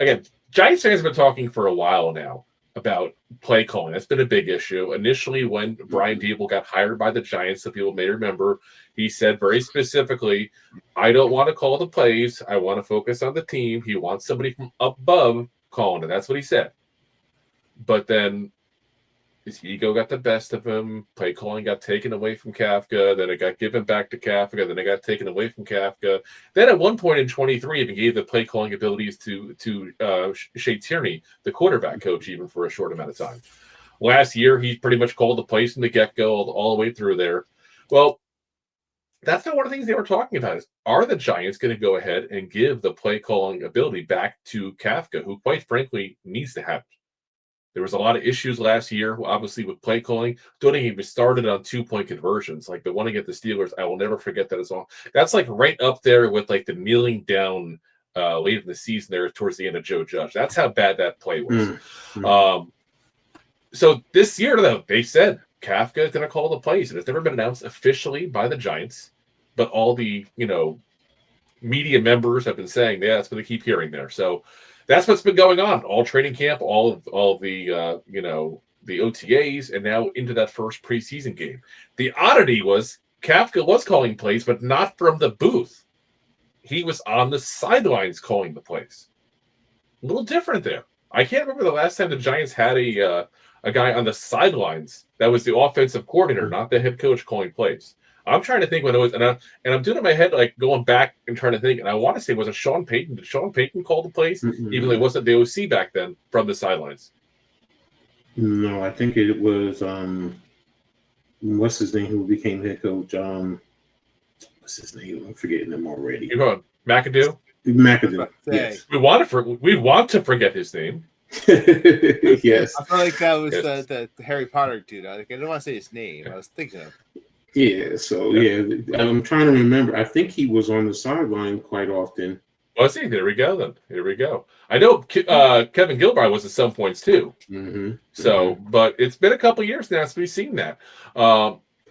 again, Giants fans have been talking for a while now about play calling. That's been a big issue. Initially, when Brian Daboll got hired by the Giants, some people may remember, he said very specifically, I don't want to call the plays. I want to focus on the team. He wants somebody from above calling it. That's what he said. But then his ego got the best of him. Play calling got taken away from Kafka. Then it got given back to Kafka. Then it got taken away from Kafka. Then at one point in 23, even gave the play calling abilities to Shea Tierney, the quarterback coach, even for a short amount of time. Last year, he pretty much called the plays from the get-go all the way through there. Well, that's not one of the things they were talking about. Is are the Giants going to go ahead and give the play calling ability back to Kafka, who quite frankly needs to have it? There was a lot of issues last year, obviously, with play calling. Don't even started on 2-point conversions. Like the one against the Steelers, I will never forget that as well. That's like right up there with like the kneeling down late in the season there towards the end of Joe Judge. That's how bad that play was. So this year, though, they said Kafka is going to call the plays, and it's never been announced officially by the Giants, but all the media members have been saying, yeah, that's what they keep hearing there. So that's what's been going on all training camp, all of the the OTAs, and now into that first preseason game. The oddity was Kafka was calling plays, but not from the booth. He was on the sidelines calling the plays. A little different there. I can't remember the last time the Giants had a guy on the sidelines that was the offensive coordinator, not the head coach, calling plays. I'm trying to think when it was, and I'm doing it in my head, like going back and trying to think, and I want to say, was it Sean Payton? Did Sean Payton call the plays, even though he wasn't the OC back then, from the sidelines? No, I think it was, what's his name, who became head coach? What's his name? I'm forgetting him already. You're going McAdoo? McAdoo, yes. We want to forget his name. Yes. I feel like that was the Harry Potter dude. I didn't want to say his name. I was thinking of. Yeah, so I'm trying to remember. I think he was on the sideline quite often. Was he? There we go then. Here we go. I know Kevin Gilbride was at some points too. So, but it's been a couple years now since we've seen that.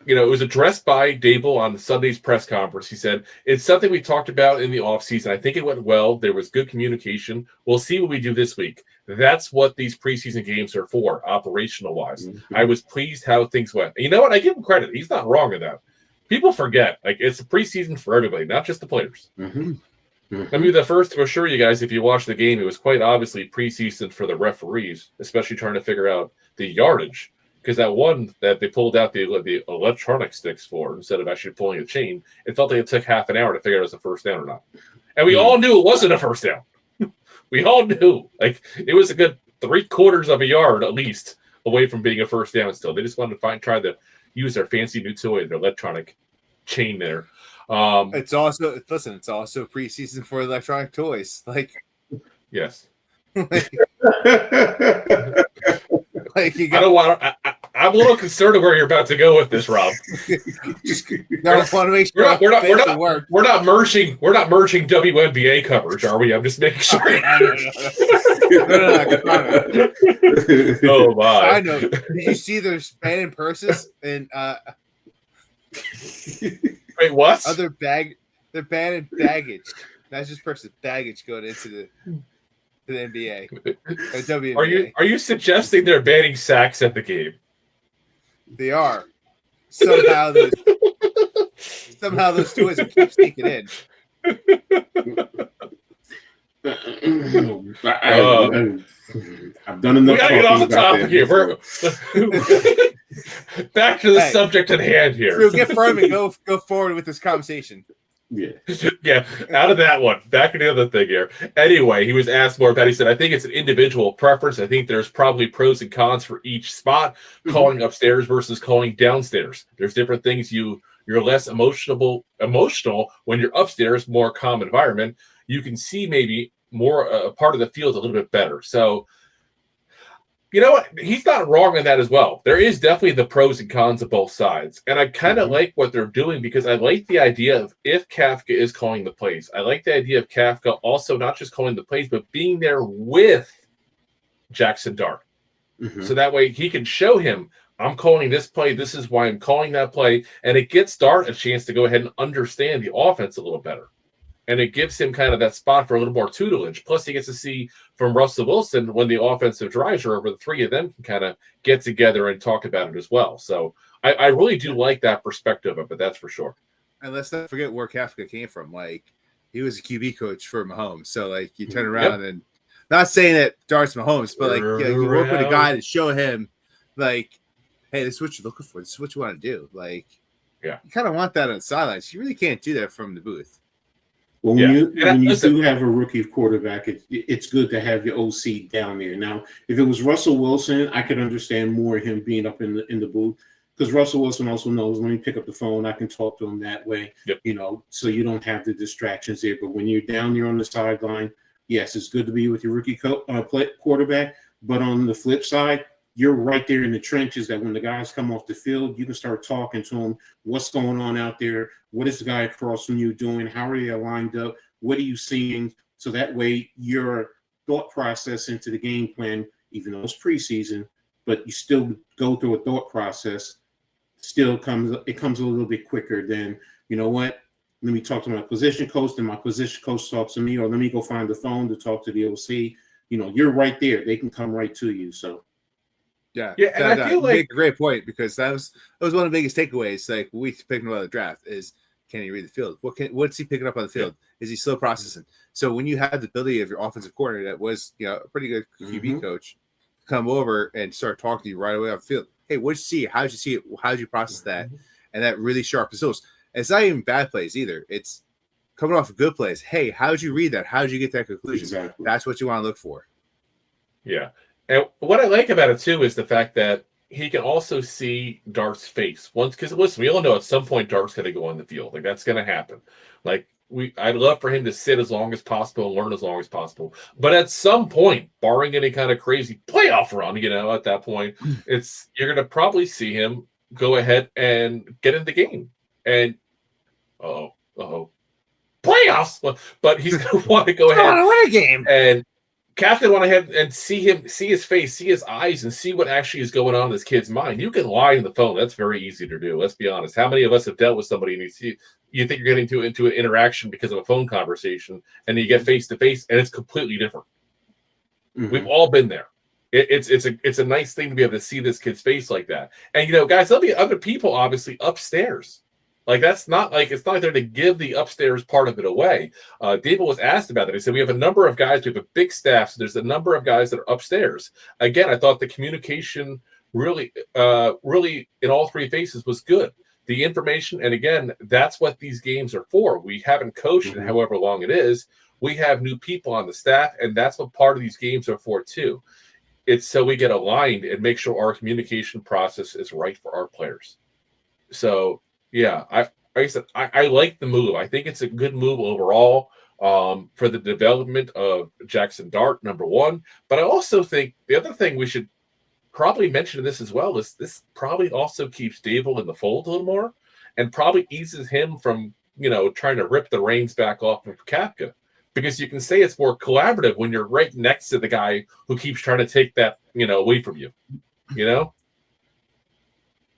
It was addressed by Daboll on Sunday's press conference. He said, it's something we talked about in the offseason. I think it went well. There was good communication. We'll see what we do this week. That's what these preseason games are for, operational-wise. I was pleased how things went. And you know what? I give him credit. He's not wrong in that. People forget. Like, it's a preseason for everybody, not just the players. Let me be the first to assure you guys, if you watch the game, it was quite obviously preseason for the referees, especially trying to figure out the yardage. Because that one that they pulled out the electronic sticks for, instead of actually pulling a chain, it felt like it took half an hour to figure out if it was a first down or not. And we all knew it wasn't a first down. We all knew. Like, it was a good 3/4 of a yard, at least, away from being a first down still. They just wanted to try to use their fancy new toy, their electronic chain there. It's also preseason for electronic toys. Like, yes. I'm a little concerned of where you're about to go with this, Rob. We're not merging WNBA coverage, are we? I'm just making sure. Oh my! I know. Did you see their spanning purses and wait, what? They're banning baggage. Not just purses, baggage going into the NBA. WNBA. Are you suggesting they're banning sacks at the game? They are. Somehow those toys will keep sneaking in. I've done enough. We gotta get off the topic here. Back to the subject at hand here. So get firm and go forward with this conversation. Yeah. Out of that one, back to the other thing here. Anyway, he was asked more about. He said, "I think it's an individual preference. I think there's probably pros and cons for each spot. Calling upstairs versus calling downstairs. There's different things. You're less emotional when you're upstairs, more calm environment. You can see maybe more a part of the field a little bit better. So." You know what? He's not wrong in that as well. There is definitely the pros and cons of both sides. And I kind of like what they're doing because I like the idea of if Kafka is calling the plays. I like the idea of Kafka also not just calling the plays, but being there with Jaxson Dart. So that way he can show him, I'm calling this play. This is why I'm calling that play. And it gets Dart a chance to go ahead and understand the offense a little better. And it gives him kind of that spot for a little more tutelage. Plus, he gets to see from Russell Wilson when the offensive drives are over, the three of them can kind of get together and talk about it as well. So I really do like that perspective of it, that's for sure. And let's not forget where Kafka came from. Like, he was a QB coach for Mahomes. So, like, you turn around and not saying that Dart's Mahomes, but, like, you work with a guy to show him, like, hey, this is what you're looking for. This is what you want to do. Like, you kind of want that on the sidelines. You really can't do that from the booth. Well, when you do have a rookie quarterback, it's good to have your OC down there. Now, if it was Russell Wilson, I could understand more him being up in the booth, because Russell Wilson also knows when he pick up the phone, I can talk to him that way, so you don't have the distractions there. But when you're down there on the sideline, yes, it's good to be with your rookie quarterback. But on the flip side, you're right there in the trenches that when the guys come off the field, you can start talking to them. What's going on out there? What is the guy across from you doing? How are they lined up? What are you seeing? So that way your thought process into the game plan, even though it's preseason, but you still go through a thought process, comes a little bit quicker than, you know what, let me talk to my position coach, then my position coach talks to me, or let me go find the phone to talk to the OC. You're right there. They can come right to you. So. Yeah, and I feel like make a great point, because that was one of the biggest takeaways. Like, we picking about the draft is, can he read the field? What's he picking up on the field? Is he slow processing? So when you have the ability of your offensive coordinator that was a pretty good QB coach come over and start talking to you right away off the field, hey, what did you see? How did you see it? How did you process that? And that really sharpens those. And it's not even bad plays either. It's coming off of good plays. Hey, how did you read that? How did you get that conclusion? Exactly. That's what you want to look for. Yeah. And what I like about it, too, is the fact that he can also see Dart's face. Because, listen, we all know at some point Dart's going to go on the field. Like, that's going to happen. Like, I'd love for him to sit as long as possible and learn as long as possible. But at some point, barring any kind of crazy playoff run, at that point, you're going to probably see him go ahead and get in the game. And, playoffs! But he's going to want to go ahead and win a game. And Kafka want to have and see his face, see his eyes, and see what actually is going on in this kid's mind. You can lie on the phone. That's very easy to do. Let's be honest. How many of us have dealt with somebody and you think you're getting into an interaction because of a phone conversation, and you get face to face, and it's completely different. We've all been there. It's a nice thing to be able to see this kid's face like that. And guys, there'll be other people obviously upstairs. Like, it's not like they're to give the upstairs part of it away. Daboll was asked about that. He said, we have a number of guys, we have a big staff, so there's a number of guys that are upstairs. Again, I thought the communication really in all three phases was good. The information, and again, that's what these games are for. We haven't coached in however long it is. We have new people on the staff, and that's what part of these games are for too. It's so we get aligned and make sure our communication process is right for our players. So, yeah, I like the move. I think it's a good move overall for the development of Jaxson Dart, number one. But I also think the other thing we should probably mention this as well is this probably also keeps Daboll in the fold a little more and probably eases him from, trying to rip the reins back off of Kafka. Because you can say it's more collaborative when you're right next to the guy who keeps trying to take that, away from you,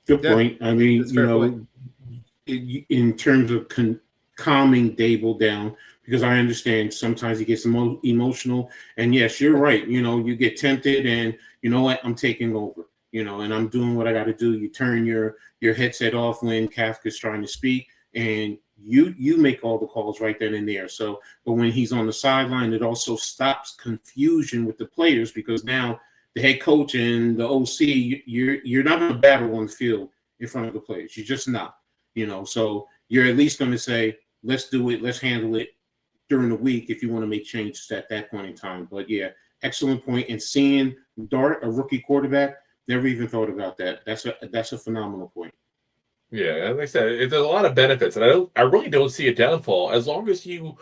Good point. I mean, in terms of calming Daboll down, because I understand sometimes he gets emotional. And yes, you're right. You get tempted and you know what, I'm taking over, and I'm doing what I got to do. You turn your headset off when Kafka's trying to speak, and you make all the calls right then and there. So, but when he's on the sideline, it also stops confusion with the players, because now the head coach and the OC, you're not going to battle on the field in front of the players. You're just not. So you're at least going to say, let's do it, let's handle it during the week if you want to make changes at that point in time. But yeah, excellent point. And seeing Dart, a rookie quarterback, never even thought about that. That's a phenomenal point. Yeah, like I said, there's a lot of benefits, and I really don't see a downfall as long as you.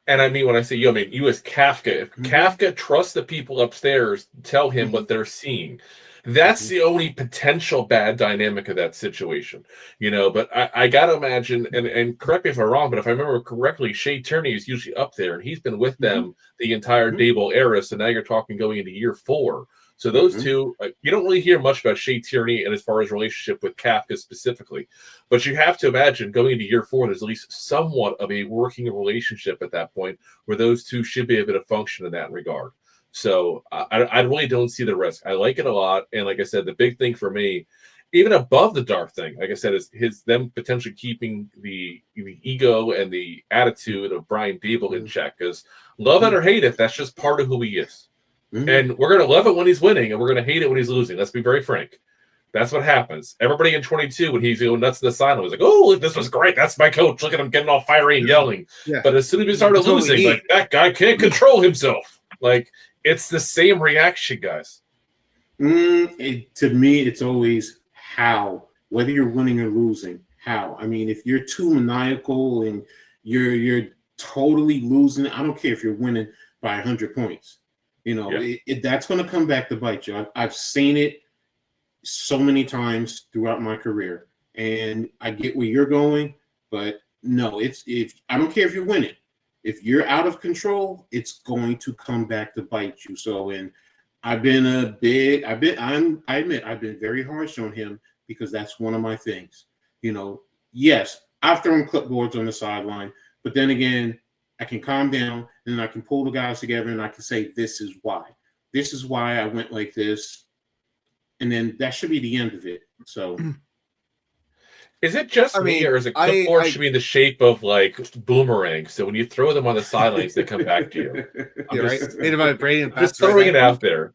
And I mean, when I say you, I mean you as Kafka. If Kafka trusts the people upstairs, tell him what they're seeing. That's the only potential bad dynamic of that situation, But I got to imagine, and correct me if I'm wrong, but if I remember correctly, Shea Tierney is usually up there, and he's been with them the entire Daboll era. So now you're talking going into year 4. So those two, you don't really hear much about Shea Tierney and as far as relationship with Kafka specifically, but you have to imagine going into year 4, there's at least somewhat of a working relationship at that point where those two should be able to function in that regard. So I really don't see the risk. I like it a lot. And like I said, the big thing for me, even above the Dart thing, like I said, is them potentially keeping the ego and the attitude of Brian Daboll in check. Because love it or hate it, that's just part of who he is. And we're going to love it when he's winning, and we're going to hate it when he's losing. Let's be very frank. That's what happens. Everybody in 22, when he's going nuts to the sideline, was like, oh, this was great. That's my coach. Look at him getting all fiery and yelling. Yeah. But as soon as we started losing, like, that guy can't control himself. Like, it's the same reaction, guys. To me, it's always how. Whether you're winning or losing, how. I mean, if you're too maniacal and you're totally losing, I don't care if you're winning by 100 points. You know, that's going to come back to bite you. I've seen it so many times throughout my career, and I get where you're going, but no, if I don't care if you're winning, if you're out of control, it's going to come back to bite you. So, and I admit I've been very harsh on him because that's one of my things. You know, yes, I've thrown clipboards on the sideline, but then again, I can calm down and I can pull the guys together and I can say, this is why. This is why I went like this. And then that should be the end of it. So is it just me, or is it clipboard should be in the shape of like boomerangs? So when you throw them on the sidelines, they come back to you. Just throwing it out there.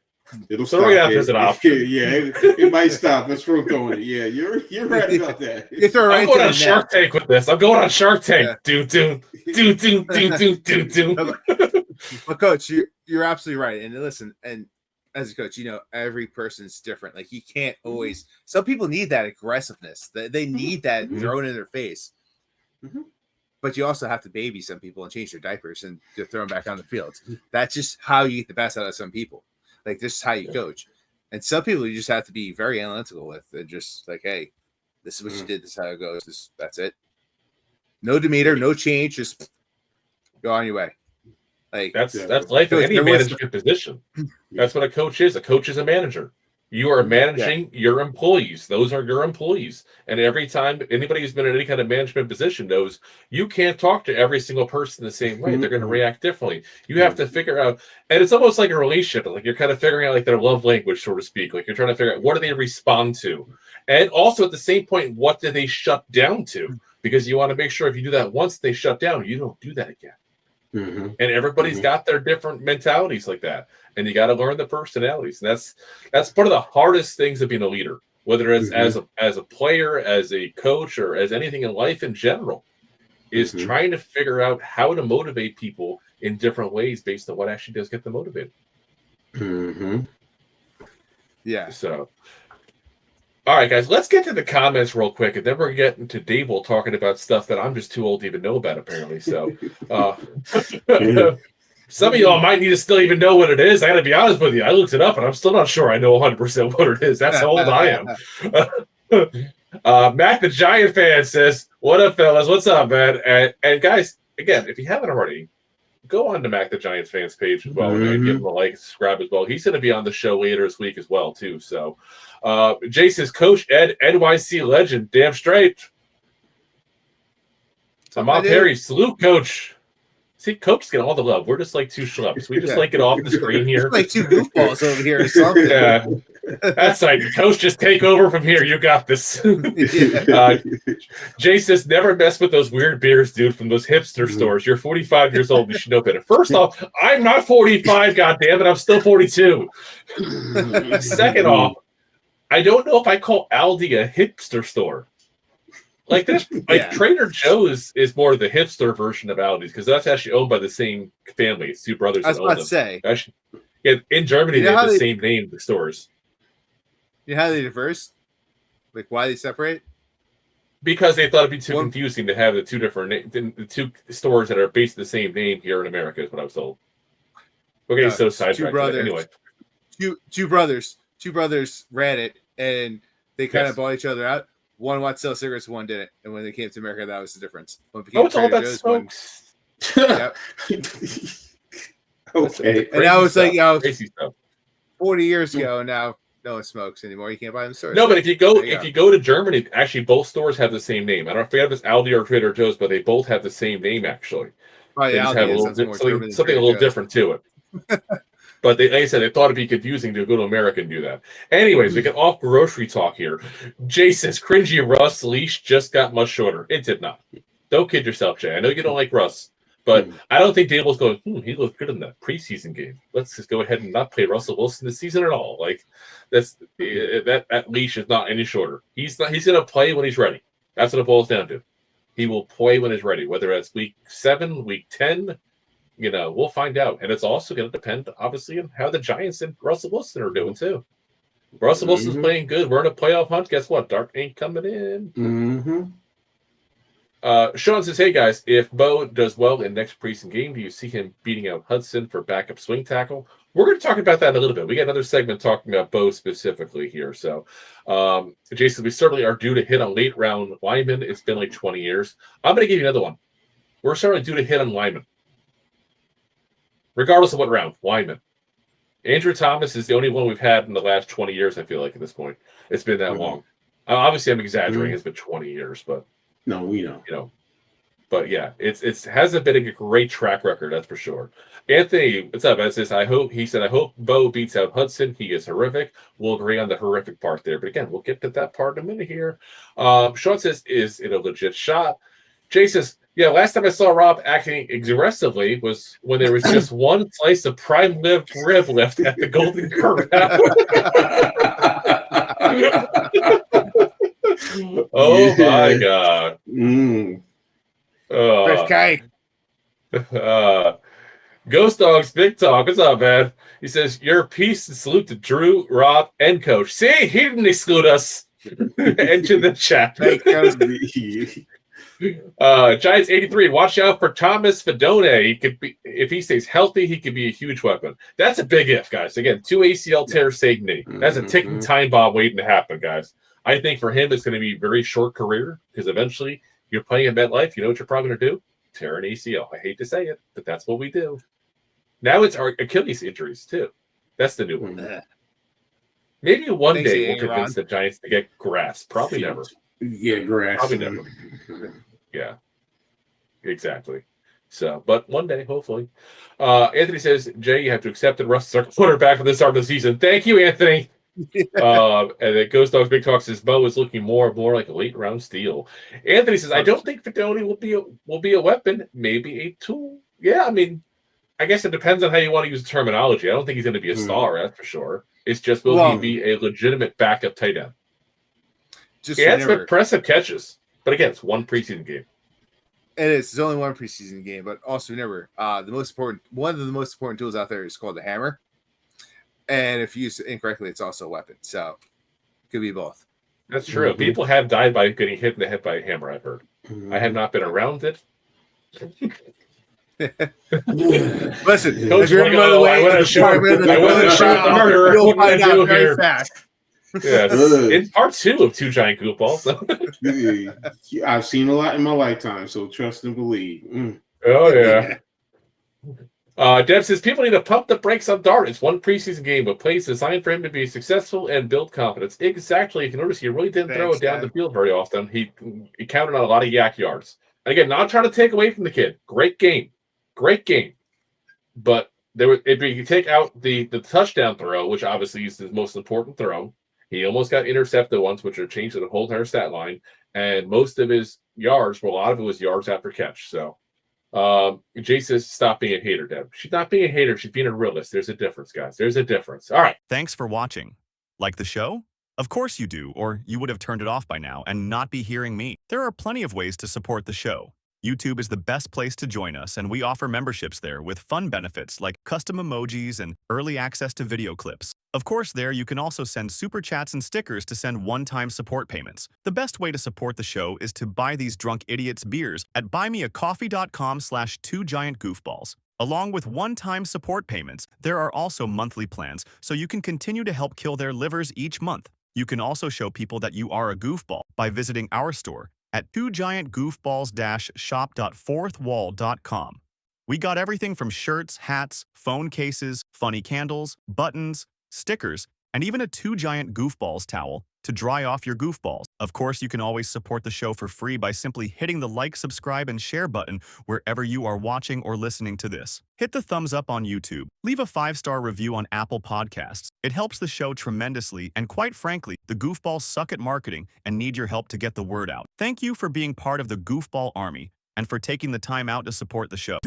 It'll throwing it out there as an option. Yeah, it might stop. Let's throw throwing it. Yeah, you're right about that. I'm going on Shark Tank with this. I'm going on Shark Tank. Do. But Coach, you're absolutely right. And listen, and as a coach, you know, every person's different. Like, you can't always. Some people need that aggressiveness. They need that thrown in their face. But you also have to baby some people and change their diapers and to throw them back on the field. That's just how you get the best out of some people. Like, this is how you coach. And some people you just have to be very analytical with. They're just like, hey, this is what you did. This is how it goes. That's it. No demeanor, no change. Just go on your way. Like, that's life in any management position. That's what a coach is. A coach is a manager. You are managing your employees. Those are your employees. And every time anybody who's been in any kind of management position knows you can't talk to every single person the same way. They're going to react differently. You have to figure out, and it's almost like a relationship. Like, you're kind of figuring out like their love language, so to speak. Like, you're trying to figure out what do they respond to. And also at the same point, what do they shut down to? Because you want to make sure if you do that once they shut down, you don't do that again. And everybody's got their different mentalities like that, and you got to learn the personalities. And that's one of the hardest things of being a leader, whether it's as a player, as a coach, or as anything in life in general, is trying to figure out how to motivate people in different ways based on what actually does get them motivated. Yeah. So, all right, guys, let's get to the comments real quick, and then we're getting to Daboll talking about stuff that I'm just too old to even know about, apparently. So, some of y'all might need to still even know what it is. I got to be honest with you. I looked it up, and I'm still not sure I know 100% what it is. That's how old I am. Mac the Giant fan says, what up, fellas? What's up, man? And guys, again, if you haven't already, go on to Mac the Giants fans page as well. And give him a like, subscribe as well. He's going to be on the show later this week as well, too. So, Jay says, Coach Edd, NYC legend, damn straight. Mom Perry, salute, Coach. See, Coach is getting all the love. We're just like two schlups. We just like get off the screen here. Like two goofballs over here or something. Yeah. That's like, Coach, just take over from here. You got this. Jay says, never mess with those weird beers, dude, from those hipster stores. You're 45 years old. You should know better. First off, I'm not 45, goddammit. I'm still 42. Second off, I don't know if I call Aldi a hipster store. Like this, like Trader Joe's is more the hipster version of Aldi's because that's actually owned by the same family. It's two brothers. I was about to say. Actually, in Germany, they have the same name, the stores. You know how they diverse? Like, why they separate? Because they thought it'd be too confusing to have the two different the two stores that are based the same name here in America. Is what I was told. Okay, so sidetracked. Anyway, two brothers ran it, and they kind of bought each other out. One wanted to sell cigarettes, one didn't. And when they came to America, that was the difference. It's all about smokes. Okay. And I was like, crazy stuff. 40 years ago, and now no one smokes anymore. You can't buy them in the stores. No, but if you go to Germany, actually both stores have the same name. I don't forget if it's Aldi or Trader Joe's, but they both have the same name actually. Probably they just have something a little different to it. But like I said, they thought it'd be confusing to go to America and do that. Anyways, we get off grocery talk here. Jay says, cringy Russ leash just got much shorter. It did not. Don't kid yourself, Jay. I know you don't like Russ. But I don't think Daboll's going, he looked good in that preseason game. Let's just go ahead and not play Russell Wilson this season at all. Like that leash is not any shorter. He's gonna play when he's ready. That's what it boils down to. He will play when he's ready, whether it's week 7, week 10, we'll find out. And it's also gonna depend, obviously, on how the Giants and Russell Wilson are doing too. Russell Wilson's playing good. We're in a playoff hunt. Guess what? Dart ain't coming in. Sean says, hey guys, if Bo does well in next preseason game, do you see him beating out Hudson for backup swing tackle? We're going to talk about that in a little bit. We got another segment talking about Bo specifically here. So, Jason, we certainly are due to hit on late round linemen. It's been like 20 years. I'm going to give you another one. We're certainly due to hit on linemen. Regardless of what round, linemen. Andrew Thomas is the only one we've had in the last 20 years, I feel like, at this point. It's been that long. Obviously, I'm exaggerating. It's been 20 years, but... No, we know. But yeah, it hasn't been a great track record, that's for sure. Anthony, what's up? I hope Bo beats out Hudson. He is horrific. We'll agree on the horrific part there. But again, we'll get to that part in a minute here. Sean says, is it a legit shot? Jay says, yeah, last time I saw Rob acting aggressively was when there was just one slice of prime rib left at the Golden Corral. Oh my God. Ghost Dogs Big Talk. What's up, man? He says, your peace and salute to Drew, Rob, and Coach. See, he didn't exclude us. Enter the chat. Giants 83. Watch out for Thomas Fedone. He could be, if he stays healthy, he could be a huge weapon. That's a big if, guys. Again, 2 ACL tears saved me. That's a ticking time bomb waiting to happen, guys. I think for him, it's going to be a very short career because eventually you're playing in MetLife. You know what you're probably going to do? Tear an ACL. I hate to say it, but that's what we do. Now it's our Achilles injuries, too. That's the new one. Maybe one day we'll convince the Giants to get grass. Probably never. Yeah, grass. Probably never. Yeah, exactly. So, but one day, hopefully. Anthony says, Jay, you have to accept that Russ is our quarterback for the start of the season. Thank you, Anthony. And then Ghost Dogs Big Talk says Bo is looking more and more like a late round steal. Anthony says, I don't think Fedone will be a weapon, maybe a tool. Yeah, I mean, I guess it depends on how you want to use the terminology. I don't think he's going to be a star, that's for sure. It's just will he be a legitimate backup tight end? He had some impressive catches, but again, it's one preseason game. It is. It's only one preseason game, but also remember, one of the most important tools out there is called the hammer. And if used incorrectly, it's also a weapon. So it could be both. That's true. People have died by getting hit in the head by a hammer, I've heard. I have not been around it. Listen, Coach, if you're by the way, I wasn't sure the murderer. You'll find out very fast. Yes. In part 2 of Two Giant Goofballs. I've seen a lot in my lifetime, so trust and believe. Oh, yeah. Deb says, people need to pump the brakes on Dart. It's one preseason game, but plays designed for him to be successful and build confidence. Exactly. If you notice, he really didn't throw it down the field very often. He counted on a lot of yak yards. And again, not trying to take away from the kid. Great game. But if you take out the touchdown throw, which obviously is the most important throw, he almost got intercepted once, which are changed to the whole entire stat line. And most of his yards, a lot of it was yards after catch. So Jay says, stop being a hater, Deb. She's not being a hater. She's being a realist. There's a difference, guys. There's a difference. All right. Thanks for watching. Like the show? Of course you do, or you would have turned it off by now and not be hearing me. There are plenty of ways to support the show. YouTube is the best place to join us, and we offer memberships there with fun benefits like custom emojis and early access to video clips. Of course, there you can also send super chats and stickers to send one-time support payments. The best way to support the show is to buy these drunk idiots beers at buymeacoffee.com/2giantgoofballs. Along with one-time support payments, there are also monthly plans, so you can continue to help kill their livers each month. You can also show people that you are a goofball by visiting our store at 2giantgoofballs-shop.fourthwall.com. We got everything from shirts, hats, phone cases, funny candles, buttons, stickers, and even a 2 giant goofballs towel to dry off your goofballs. Of course, you can always support the show for free by simply hitting the like, subscribe, and share button wherever you are watching or listening to this. Hit the thumbs up on YouTube. Leave a 5-star review on Apple Podcasts. It helps the show tremendously, and quite frankly, the goofballs suck at marketing and need your help to get the word out. Thank you for being part of the Goofball Army and for taking the time out to support the show.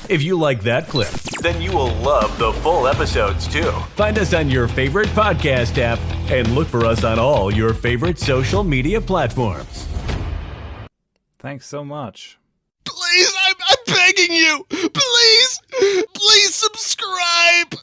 If you like that clip, then you will love the full episodes too. Find us on your favorite podcast app and look for us on all your favorite social media platforms. Thanks so much. Please, I'm begging you. Please subscribe.